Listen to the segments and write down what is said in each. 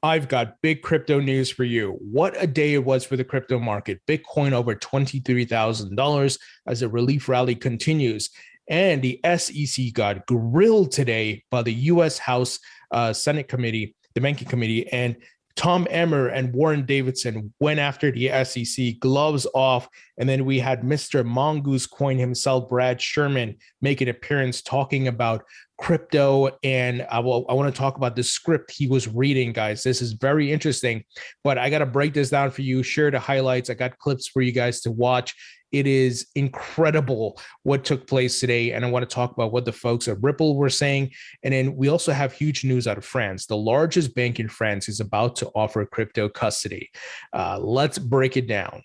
I've got big crypto news for you. What a day it was for the crypto market. Bitcoin over $23,000 as the relief rally continues. And the SEC got grilled today by the U.S. House Senate Committee, the Banking Committee, and Tom Emmer and Warren Davidson went after the SEC, gloves off. And then we had Mr. Mongoose Coin himself, Brad Sherman, make an appearance talking about crypto. And I want to talk about the script he was reading, guys. This is very interesting, but I got to break this down for you, share the highlights. I got clips for you guys to watch. It is incredible what took place today. And I want to talk about what the folks at Ripple were saying. And then we also have huge news out of France. The largest bank in France is about to offer crypto custody. Let's break it down.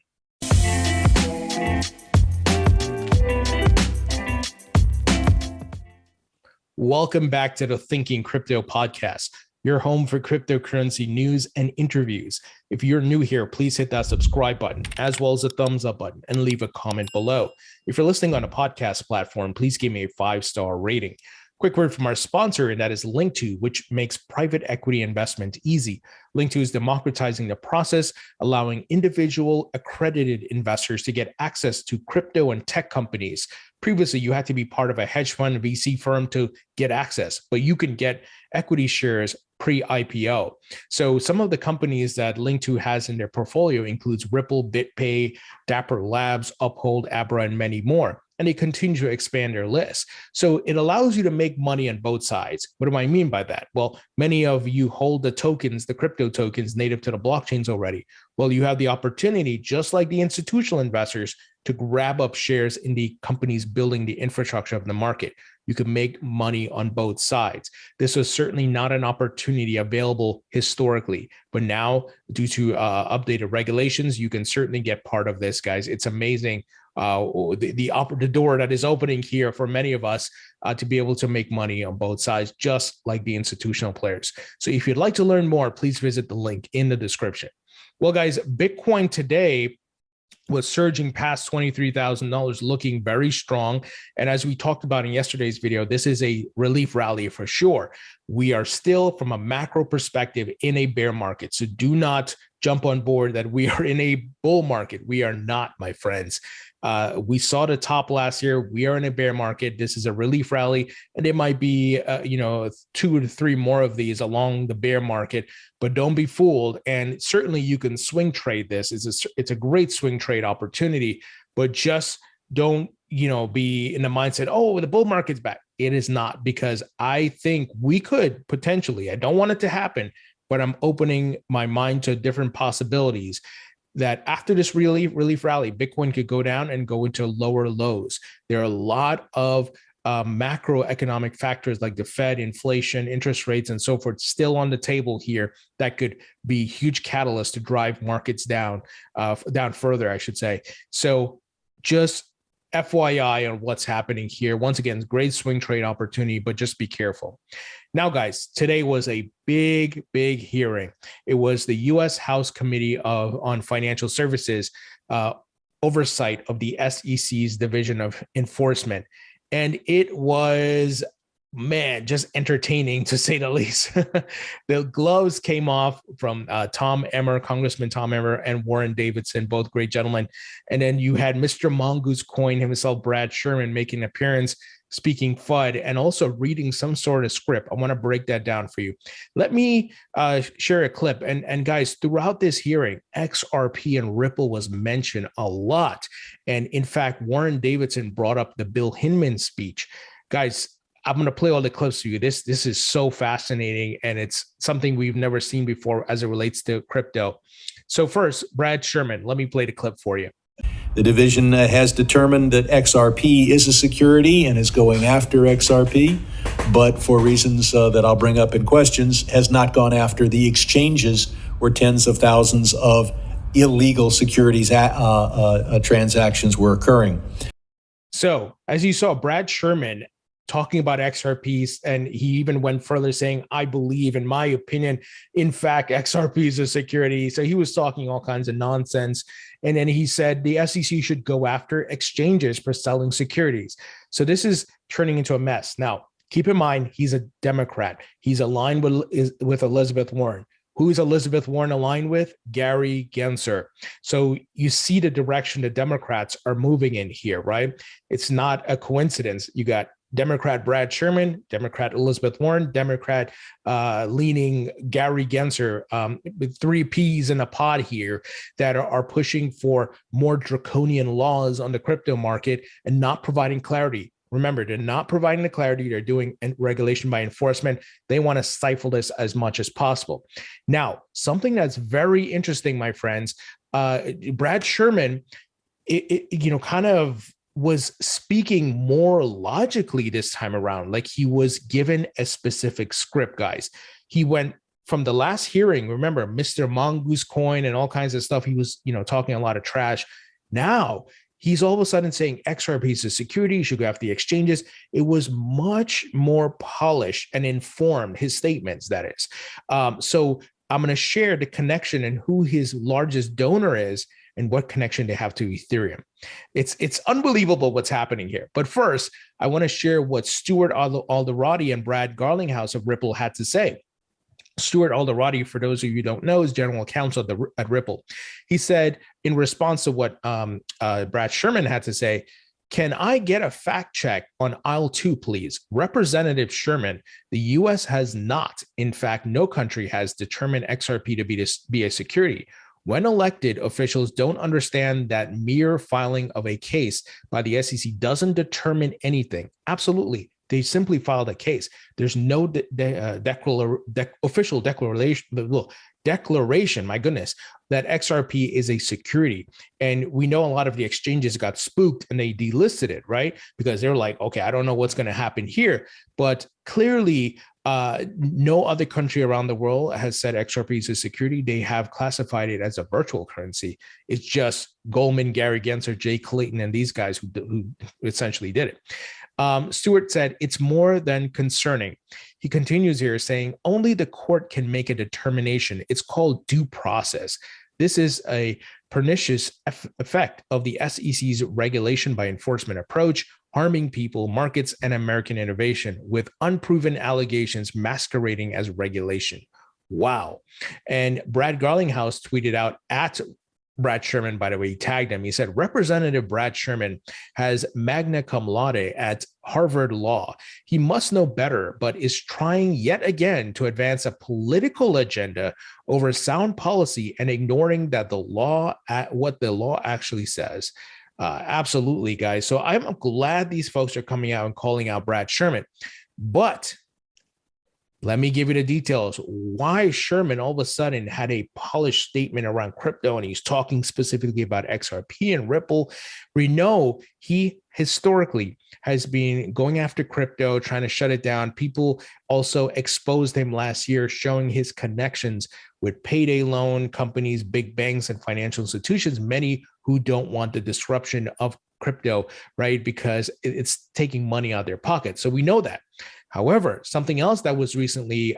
Welcome back to the Thinking Crypto podcast, your home for cryptocurrency news and interviews. If you're new here, please hit that subscribe button as well as the thumbs up button and leave a comment below. If you're listening on a podcast platform, please give me a 5-star rating. Quick word from our sponsor, and that is Link2, which makes private equity investment easy. Link2 is democratizing the process, allowing individual accredited investors to get access to crypto and tech companies. Previously, you had to be part of a hedge fund VC firm to get access, but you can get equity shares pre-IPO. So some of the companies that Link2 has in their portfolio includes Ripple, BitPay, Dapper Labs, Uphold, Abra, and many more. And they continue to expand their list. So it allows you to make money on both sides. What do I mean by that? Well, many of you hold the tokens, the crypto tokens native to the blockchains already. Well, you have the opportunity, just like the institutional investors, to grab up shares in the companies building the infrastructure of the market. You can make money on both sides. This was certainly not an opportunity available historically, but now due to updated regulations, you can certainly get part of this, guys. It's amazing. The door that is opening here for many of us to be able to make money on both sides, just like the institutional players. So if you'd like to learn more, please visit the link in the description. Well, guys, Bitcoin today was surging past $23,000, looking very strong. And as we talked about in yesterday's video, this is a relief rally for sure. We are still, from a macro perspective, in a bear market. So do not jump on board that we are in a bull market. We are not, my friends. We saw the top last year. We are in a bear market. This is a relief rally, and there might be, 2 to 3 more of these along the bear market. But don't be fooled. And certainly, you can swing trade this. It's a great swing trade opportunity. But just don't, be in the mindset, oh, the bull market's back. It is not, because I think we could potentially. I don't want it to happen, but I'm opening my mind to different possibilities that after this relief rally, Bitcoin could go down and go into lower lows. There are a lot of macroeconomic factors like the Fed, inflation, interest rates, and so forth still on the table here that could be huge catalysts to drive markets down further, I should say. So just FYI on what's happening here. Once again, great swing trade opportunity, but just be careful. Now, guys, today was a big hearing. It was the U.S. House Committee on Financial Services oversight of the SEC's Division of Enforcement. And it was, just entertaining, to say the least. The gloves came off from Tom Emmer, Congressman Tom Emmer, and Warren Davidson, both great gentlemen. And then you had Mr. Mongoose Coin himself, Brad Sherman, making an appearance, speaking FUD, and also reading some sort of script. I want to break that down for you. Let me share a clip. And guys, throughout this hearing, XRP and Ripple was mentioned a lot. And in fact, Warren Davidson brought up the Bill Hinman speech. Guys, I'm going to play all the clips for you. This is so fascinating, and it's something we've never seen before as it relates to crypto. So first, Brad Sherman, let me play the clip for you. The division has determined that XRP is a security and is going after XRP, but for reasons that I'll bring up in questions, has not gone after the exchanges where tens of thousands of illegal securities transactions were occurring. So as you saw, Brad Sherman talking about XRPs, and he even went further saying, I believe, in my opinion, in fact, XRP is a security. So he was talking all kinds of nonsense. And then he said the SEC should go after exchanges for selling securities. So this is turning into a mess. Now, keep in mind, he's a Democrat. He's aligned with Elizabeth Warren. Who is Elizabeth Warren aligned with? Gary Gensler. So you see the direction the Democrats are moving in here, right? It's not a coincidence. You got Democrat Brad Sherman, Democrat Elizabeth Warren, Democrat leaning Gary Gensler, with three peas in a pod here that are pushing for more draconian laws on the crypto market and not providing clarity. Remember, they're not providing the clarity. They're doing regulation by enforcement. They want to stifle this as much as possible. Now, something that's very interesting, my friends, Brad Sherman, kind of was speaking more logically this time around. Like he was given a specific script, guys. He went from the last hearing, remember, Mr. Mongoose Coin and all kinds of stuff. He was, talking a lot of trash. Now, he's all of a sudden saying XRP is a security, you should go after the exchanges. It was much more polished and informed, his statements, that is. So I'm going to share the connection and who his largest donor is and what connection they have to Ethereum. It's unbelievable what's happening here. But first, I want to share what Stuart Alderati and Brad Garlinghouse of Ripple had to say. Stuart Alderati, for those of you who don't know, is general counsel at Ripple. He said, in response to what Brad Sherman had to say, "Can I get a fact check on aisle 2, please? Representative Sherman, the U.S. has not, in fact, no country has determined XRP to be a security. When elected, officials don't understand that mere filing of a case by the SEC doesn't determine anything." Absolutely. They simply filed a case. There's no official declaration, my goodness, that XRP is a security. And we know a lot of the exchanges got spooked and they delisted it, right? Because they're like, okay, I don't know what's going to happen here. But clearly, no other country around the world has said XRP is a security. They have classified it as a virtual currency. It's just Goldman, Gary Gensler, Jay Clayton, and these guys who essentially did it. Stewart said, "It's more than concerning." He continues here saying, "Only the court can make a determination. It's called due process. This is a pernicious effect of the SEC's regulation by enforcement approach, harming people, markets, and American innovation with unproven allegations masquerading as regulation." Wow. And Brad Garlinghouse tweeted out at Brad Sherman, by the way, he tagged him. He said, "Representative Brad Sherman has magna cum laude at Harvard Law. He must know better, but is trying yet again to advance a political agenda over sound policy and ignoring that what the law actually says." Absolutely, guys. So I'm glad these folks are coming out and calling out Brad Sherman. But let me give you the details. Why Sherman all of a sudden had a polished statement around crypto, and he's talking specifically about XRP and Ripple. We know he historically has been going after crypto, trying to shut it down. People also exposed him last year, showing his connections with payday loan companies, big banks, and financial institutions, many who don't want the disruption of crypto, right? Because it's taking money out of their pocket. So we know that. However, something else that was recently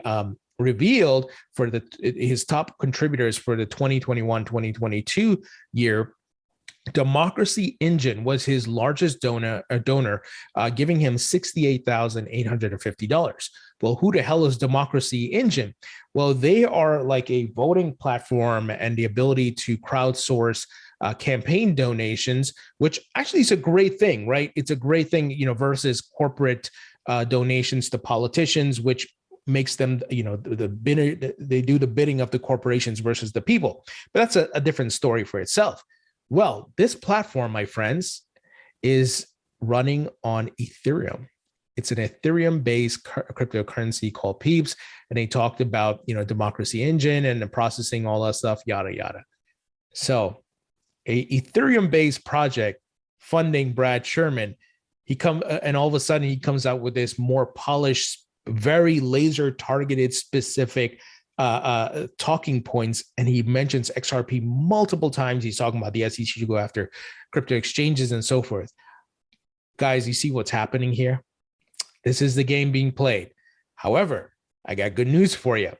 revealed for his top contributors for the 2021-2022 year, Democracy Engine was his largest donor, giving him $68,850. Well, who the hell is Democracy Engine? Well, they are like a voting platform and the ability to crowdsource campaign donations, which actually is a great thing, right? It's a great thing, versus corporate donations to politicians, which makes them, they do the bidding of the corporations versus the people. But that's a different story for itself. Well, this platform, my friends, is running on Ethereum. It's an Ethereum-based cryptocurrency called Peeps, and they talked about, Democracy Engine and the processing, all that stuff, yada yada. So, a Ethereum-based project funding Brad Sherman. And all of a sudden he comes out with this more polished, very laser targeted, specific talking points. And he mentions XRP multiple times. He's talking about the SEC to go after crypto exchanges and so forth. Guys, you see what's happening here? This is the game being played. However, I got good news for you,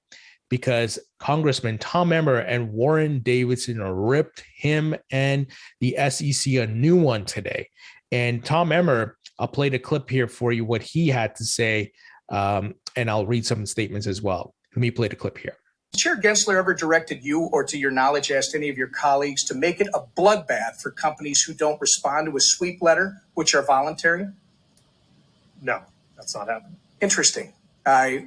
because Congressman Tom Emmer and Warren Davidson ripped him and the SEC a new one today. And Tom Emmer, I'll play the clip here for you, what he had to say, and I'll read some statements as well. Let me play the clip here. Chair Gensler ever directed you, or to your knowledge asked any of your colleagues, to make it a bloodbath for companies who don't respond to a sweep letter, which are voluntary? No, that's not happening. Interesting.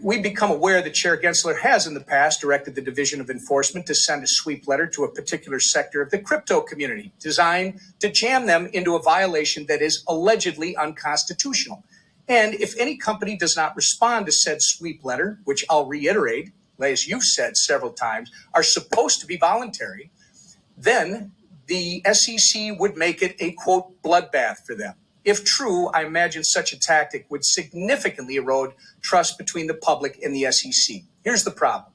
We've become aware that Chair Gensler has in the past directed the Division of Enforcement to send a sweep letter to a particular sector of the crypto community designed to jam them into a violation that is allegedly unconstitutional. And if any company does not respond to said sweep letter, which I'll reiterate, as you've said several times, are supposed to be voluntary, then the SEC would make it a, quote, bloodbath for them. If true, I imagine such a tactic would significantly erode trust between the public and the SEC. Here's the problem.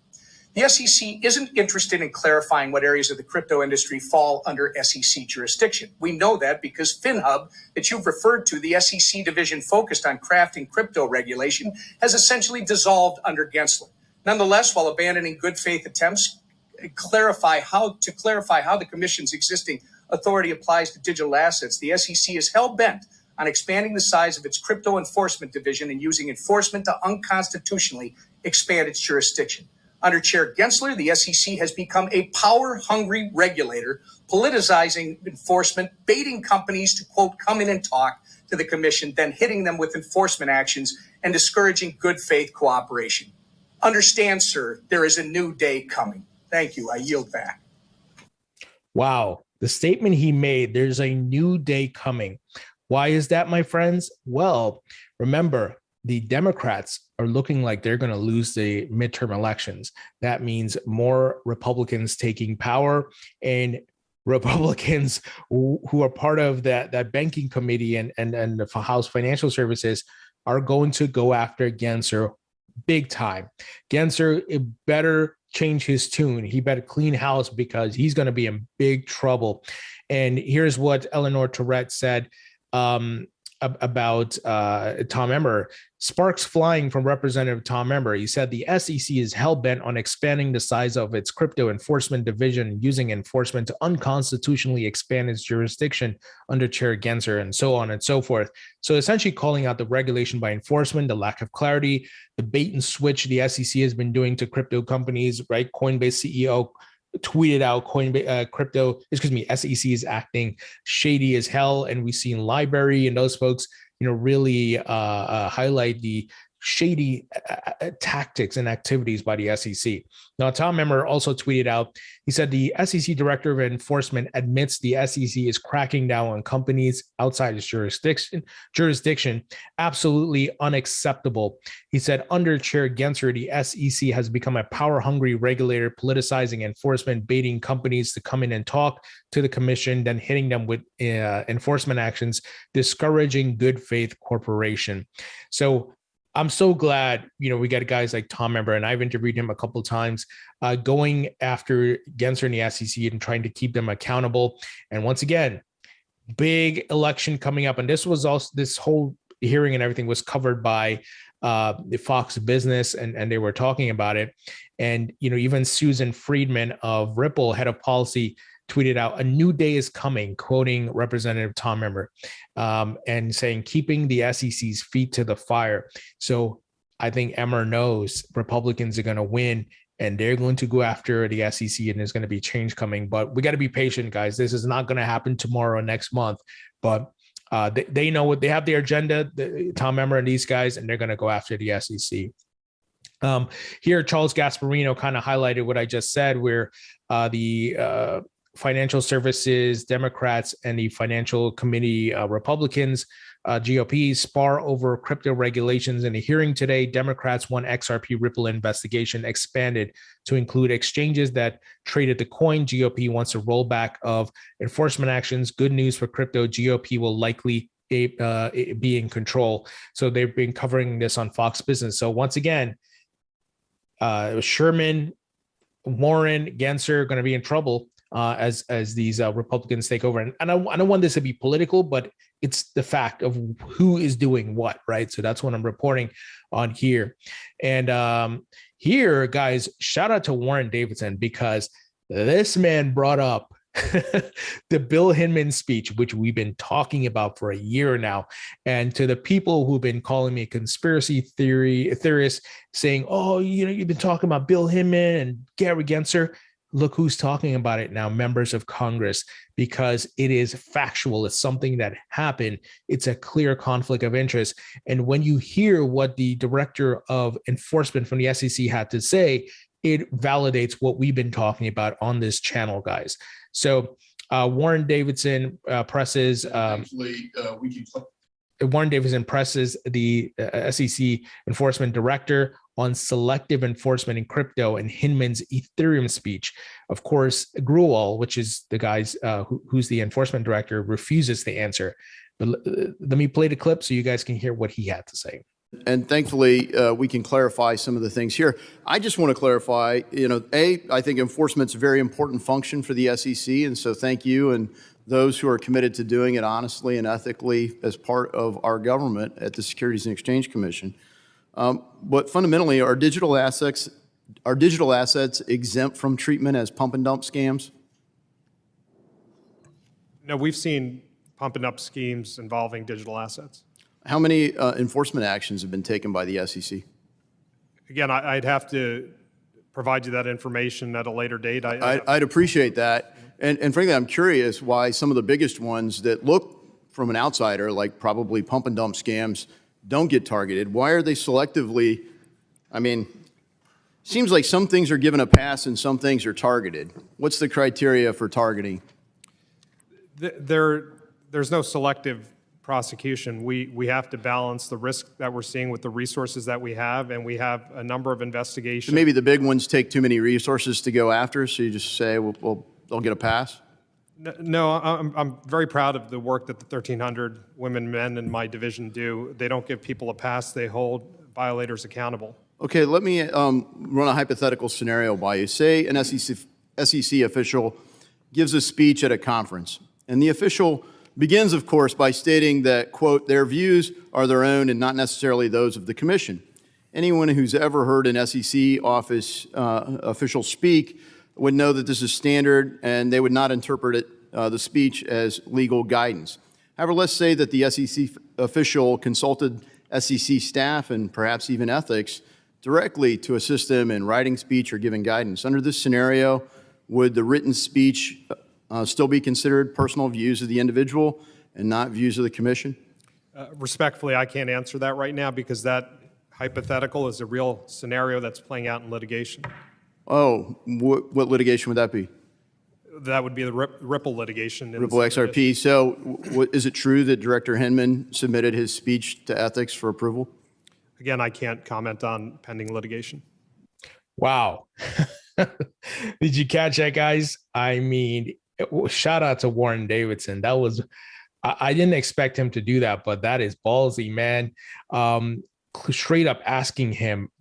The SEC isn't interested in clarifying what areas of the crypto industry fall under SEC jurisdiction. We know that because FinHub, that you've referred to, the SEC division focused on crafting crypto regulation, has essentially dissolved under Gensler. Nonetheless, while abandoning good faith attempts to clarify how the Commission's existing authority applies to digital assets, the SEC is hell-bent on expanding the size of its crypto enforcement division and using enforcement to unconstitutionally expand its jurisdiction. Under Chair Gensler, the SEC has become a power-hungry regulator, politicizing enforcement, baiting companies to, quote, come in and talk to the Commission, then hitting them with enforcement actions and discouraging good faith cooperation. Understand, sir, there is a new day coming. Thank you. I yield back. Wow. The statement he made, there's a new day coming. Why is that, my friends? Well, remember, the Democrats are looking like they're going to lose the midterm elections. That means more Republicans taking power, and Republicans who are part of that banking committee and the House Financial Services are going to go after Gensler big time. Gensler better change his tune. He better clean house because he's going to be in big trouble. And here's what Eleanor Tourette said about Tom Emmer. Sparks flying from Representative Tom Emmer. He said the SEC is hell-bent on expanding the size of its crypto enforcement division and using enforcement to unconstitutionally expand its jurisdiction under Chair Gensler, and so on and so forth. So essentially calling out the regulation by enforcement, the lack of clarity, the bait and switch the SEC has been doing to crypto companies, right? Coinbase CEO tweeted out SEC is acting shady as hell. And we've seen Library and those folks, really highlight the shady tactics and activities by the SEC. Now, Tom Emmer also tweeted out, he said the SEC Director of Enforcement admits the SEC is cracking down on companies outside its jurisdiction. Absolutely unacceptable. He said under Chair Gensler, the SEC has become a power-hungry regulator, politicizing enforcement, baiting companies to come in and talk to the Commission, then hitting them with enforcement actions, discouraging good faith cooperation. So I'm so glad, we got guys like Tom Emmer, and I've interviewed him a couple of times, going after Gensler and the SEC and trying to keep them accountable. And once again, big election coming up. And this was also, this whole hearing and everything was covered by the Fox Business, and they were talking about it. And, even Susan Friedman of Ripple, head of policy, tweeted out, a new day is coming, quoting Representative Tom Emmer, and saying, keeping the SEC's feet to the fire. So I think Emmer knows Republicans are going to win, and they're going to go after the SEC, and there's going to be change coming. But we got to be patient, guys. This is not going to happen tomorrow or next month. But they know what they have, their agenda, Tom Emmer and these guys, and they're going to go after the SEC. Here, Charles Gasparino kind of highlighted what I just said, where the financial services Democrats and the financial committee Republicans, GOP, spar over crypto regulations. In a hearing today, Democrats want XRP Ripple investigation expanded to include exchanges that traded the coin. GOP wants a rollback of enforcement actions. Good news for crypto. GOP will likely be in control. So they've been covering this on Fox Business. So once again, Sherman, Warren, Gensler are going to be in trouble as these Republicans take over. And I don't want this to be political, but it's the fact of who is doing what, right? So that's what I'm reporting on here. And here, guys, shout out to Warren Davidson, because this man brought up the Bill Hinman speech, which we've been talking about for a year now. And to the people who've been calling me a conspiracy theorist, saying, oh, you've been talking about Bill Hinman and Gary Gensler. Look who's talking about it now, members of Congress, because it is factual. It's something that happened. It's a clear conflict of interest. And when you hear what the director of enforcement from the SEC had to say, it validates what we've been talking about on this channel, guys. So Warren Davidson presses. Warren Davidson presses the SEC enforcement director on selective enforcement in crypto and Hinman's Ethereum speech. Of course, Gruel, which is the guys who's the enforcement director, refuses to answer. But let me play the clip so you guys can hear what he had to say. And thankfully, we can clarify some of the things here. I just want to clarify, I think enforcement's a very important function for the SEC. And so thank you and those who are committed to doing it honestly and ethically as part of our government at the Securities and Exchange Commission. But fundamentally, are digital assets exempt from treatment as pump and dump scams? No, we've seen pump and dump schemes involving digital assets. How many enforcement actions have been taken by the SEC? Again, I'd have to provide you that information at a later date. I'd appreciate that. And frankly, I'm curious why some of the biggest ones that look from an outsider, like probably pump and dump scams, don't get targeted. Why are they selectively? I mean, seems like some things are given a pass and some things are targeted. What's the criteria for targeting? There's no selective prosecution. We have to balance the risk that we're seeing with the resources that we have, and we have a number of investigations. So maybe the big ones take too many resources to go after, so you just say, well they'll get a pass? No, I'm very proud of the work that the 1,300 women and men in my division do. They don't give people a pass. They hold violators accountable. Okay, let me run a hypothetical scenario by you. Say an SEC official gives a speech at a conference, and the official begins, of course, by stating that, quote, their views are their own and not necessarily those of the commission. Anyone who's ever heard an SEC office official speak would know that this is standard, and they would not interpret the speech as legal guidance. However, let's say that the SEC official consulted SEC staff and perhaps even ethics directly to assist them in writing speech or giving guidance. Under this scenario, would the written speech still be considered personal views of the individual and not views of the commission? Respectfully, I can't answer that right now because that hypothetical is a real scenario that's playing out in litigation. Oh, what litigation would that be? That would be the Ripple litigation. Ripple XRP. So is it true that Director Hinman submitted his speech to ethics for approval? Again, I can't comment on pending litigation. Wow. Did you catch that, guys? I mean, shout out to Warren Davidson. That was, I didn't expect him to do that, but that is ballsy, man. Straight up asking him,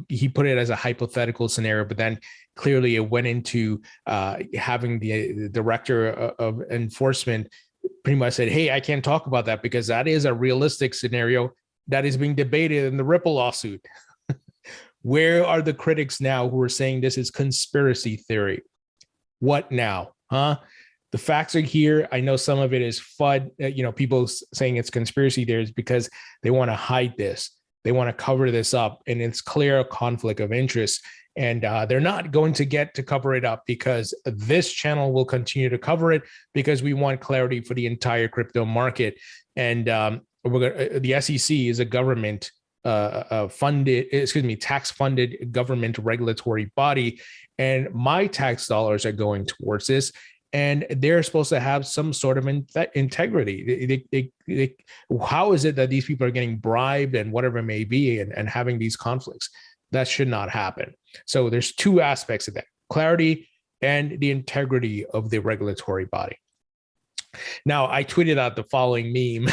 he put it as a hypothetical scenario, but then clearly it went into having the director of enforcement pretty much said, hey, I can't talk about that because that is a realistic scenario that is being debated in the Ripple lawsuit. Where are the critics now who are saying this is conspiracy theory? What now, huh? The facts are here. I know some of it is FUD, people saying it's conspiracy theories because they want to hide this. They want to cover this up, and it's clear a conflict of interest. And they're not going to get to cover it up because this channel will continue to cover it because we want clarity for the entire crypto market. And the SEC is a government tax-funded government regulatory body, and my tax dollars are going towards this. And they're supposed to have some sort of integrity. How is it that these people are getting bribed and whatever it may be and having these conflicts? That should not happen. So there's two aspects of that: clarity and the integrity of the regulatory body. Now, I tweeted out the following meme.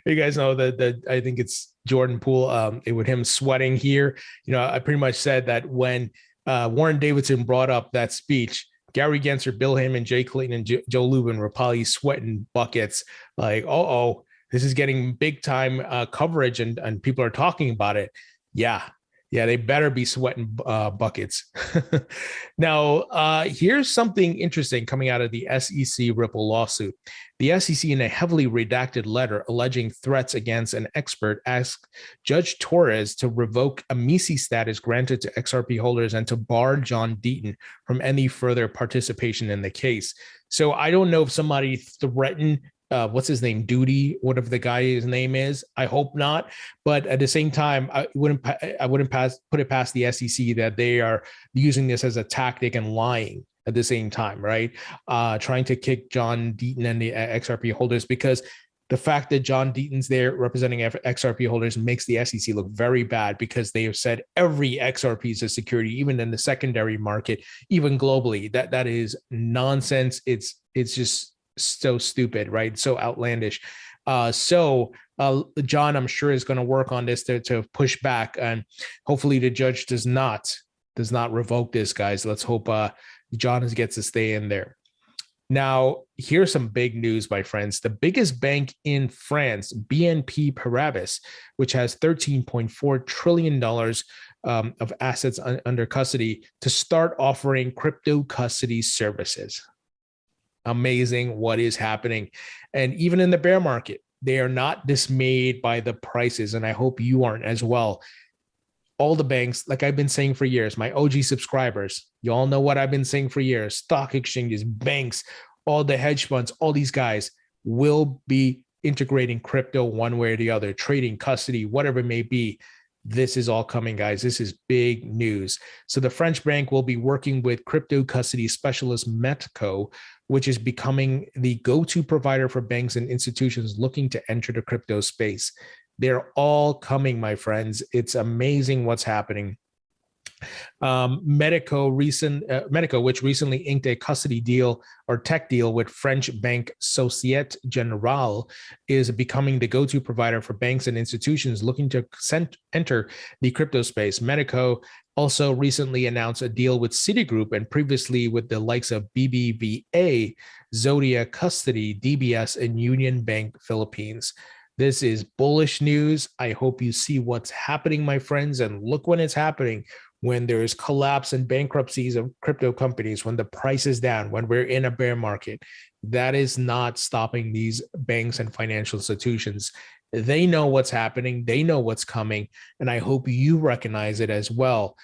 You guys know that I think it's Jordan Poole, with him sweating here. I pretty much said that when Warren Davidson brought up that speech, Gary Gensler, Bill Hinman, Jay Clayton, and Joe Lubin were probably sweating buckets like, this is getting big time coverage and people are talking about it. Yeah, Yeah, they better be sweating buckets. Now, here's something interesting coming out of the SEC Ripple lawsuit. The SEC, in a heavily redacted letter alleging threats against an expert, asked Judge Torres to revoke Amici status granted to XRP holders and to bar John Deaton from any further participation in the case. So I don't know if somebody threatened what's his name, Duty, whatever the guy's name is. I hope not, but at the same time, I wouldn't put it past the SEC that they are using this as a tactic and lying at the same time, right? Trying to kick John Deaton and the XRP holders, because the fact that John Deaton's there representing XRP holders makes the SEC look very bad, because they have said every XRP is a security, even in the secondary market, even globally. That is nonsense. It's just so stupid, right? So outlandish. John, I'm sure, is going to work on this to push back, and hopefully the judge does not revoke this, guys. Let's hope John gets to stay in there. Now, here's some big news, my friends. The biggest bank in France, BNP Paribas, which has $13.4 trillion of assets under custody, to start offering crypto custody services. Amazing what is happening. And even in the bear market, they are not dismayed by the prices. And I hope you aren't as well. All the banks, like I've been saying for years, my OG subscribers, you all know what I've been saying for years: stock exchanges, banks, all the hedge funds, all these guys will be integrating crypto one way or the other, trading, custody, whatever it may be. This is all coming, guys. This is big news. So the French bank will be working with crypto custody specialist Metco, which is becoming the go-to provider for banks and institutions looking to enter the crypto space. They're all coming, my friends. It's amazing what's happening. Medico, which recently inked a custody deal or tech deal with French bank Societe Generale, is becoming the go-to provider for banks and institutions looking to enter the crypto space. Medico also recently announced a deal with Citigroup, and previously with the likes of BBVA, Zodia Custody, DBS, and Union Bank Philippines. This is bullish news. I hope you see what's happening, my friends, and look when it's happening. When there is collapse and bankruptcies of crypto companies, when the price is down, when we're in a bear market, that is not stopping these banks and financial institutions. They know what's happening. They know what's coming. And I hope you recognize it as well.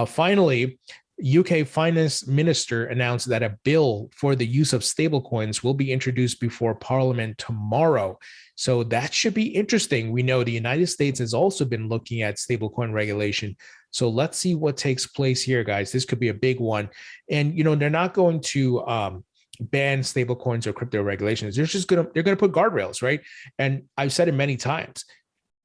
Finally, UK Finance Minister announced that a bill for the use of stablecoins will be introduced before Parliament tomorrow. So that should be interesting. We know the United States has also been looking at stablecoin regulation. So let's see what takes place here, guys. This could be a big one. And, you know, they're not going to ban stablecoins or crypto regulations. They're going to put guardrails, right? And I've said it many times.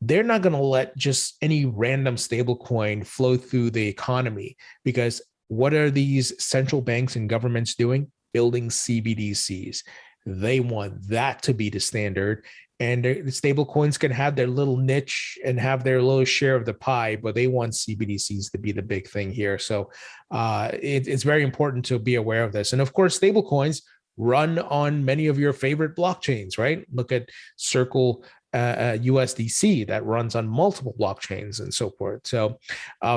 They're not going to let just any random stablecoin flow through the economy, because what are these central banks and governments doing? Building CBDCs. They want that to be the standard. And the stable coins can have their little niche and have their little share of the pie, but they want CBDCs to be the big thing here. So it's very important to be aware of this. And of course, stable coins run on many of your favorite blockchains, right? Look at Circle USDC that runs on multiple blockchains and so forth. So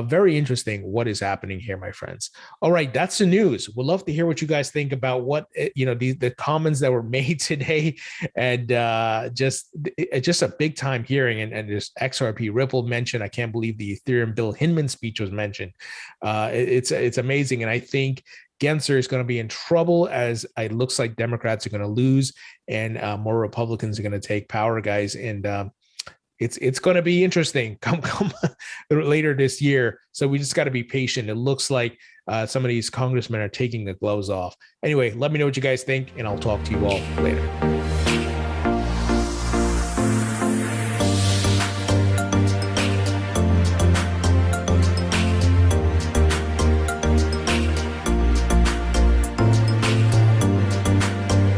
very interesting what is happening here, my friends. All right, that's the news. We'd love to hear what you guys think about what, you know, the comments that were made today, and just a big time hearing. And this XRP Ripple mentioned. I can't believe the Ethereum Bill Hinman speech was mentioned. It's amazing. And I think Gensler is going to be in trouble, as it looks like Democrats are going to lose and more Republicans are going to take power, guys. And it's going to be interesting come later this year. So we just got to be patient. It looks like some of these congressmen are taking the gloves off. Anyway, let me know what you guys think, and I'll talk to you all later.